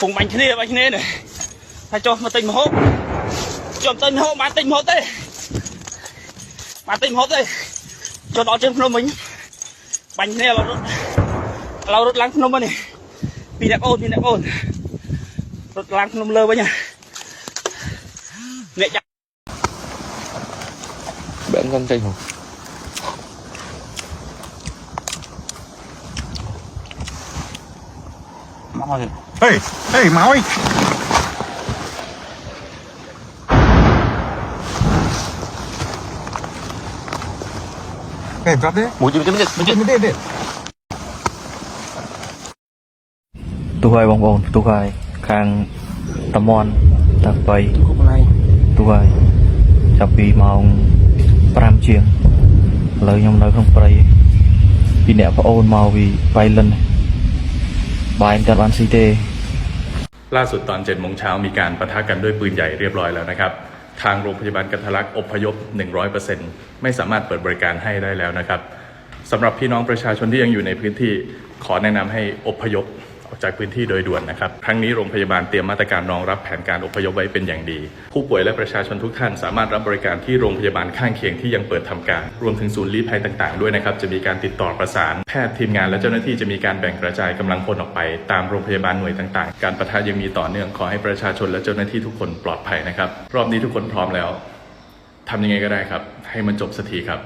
phùng bánh kia này phải cho mà tình hộp cho tình hộp mà tình hộp đây cho nó trên phông mình bánh kia là rút lăng phông này pin đẹp ôn rút lăng phông lơ với nha nghệ chắc bạn con tình hộp Hey, Maui! Okay, drop there. một chút Minit. ទូហើយបងប្អូនទូហើយខាងតំមន់តា3គុកណៃទូហើយចាប់ពីម៉ោង5ជាងឥឡូវខ្ញុំនៅក្នុងព្រៃពីអ្នកប្អូនមកពីបៃលិនបាយមិនបានស៊ីទេล่าสุดตอน7 โมงเช้ามีการปะทะกันด้วยปืนใหญ่เรียบร้อยแล้วนะครับทางโรงพยาบาลกันทะลักอพยพ 100% ไม่สามารถเปิดบริการให้ได้แล้วนะครับสำหรับพี่น้องประชาชนที่ยังอยู่ในพื้นที่ขอแนะนำให้อพยพออกจากพื้นที่โดยด่วนนะครับครั้งนี้โรงพยาบาลเตรียมมาตรการรองรับแผนการอพยพไว้เป็นอย่างดีผู้ป่วยและประชาชนทุกท่านสามารถรับบริการที่โรงพยาบาลข้างเคียงที่ยังเปิดทำการรวมถึงศูนย์ลี้ภัยต่างๆด้วยนะครับจะมีการติดต่อประสานแพทย์ทีมงานและเจ้าหน้าที่จะมีการแบ่งกระจายกำลังพลออกไปตามโรงพยาบาลหน่วยต่างๆการปะทะยังมีต่อเนื่องขอให้ประชาชนและเจ้าหน้าที่ทุกคนปลอดภัยนะครับรอบนี้ทุกคนพร้อมแล้วทำยังไงก็ได้ครับให้มันจบสักทีครับ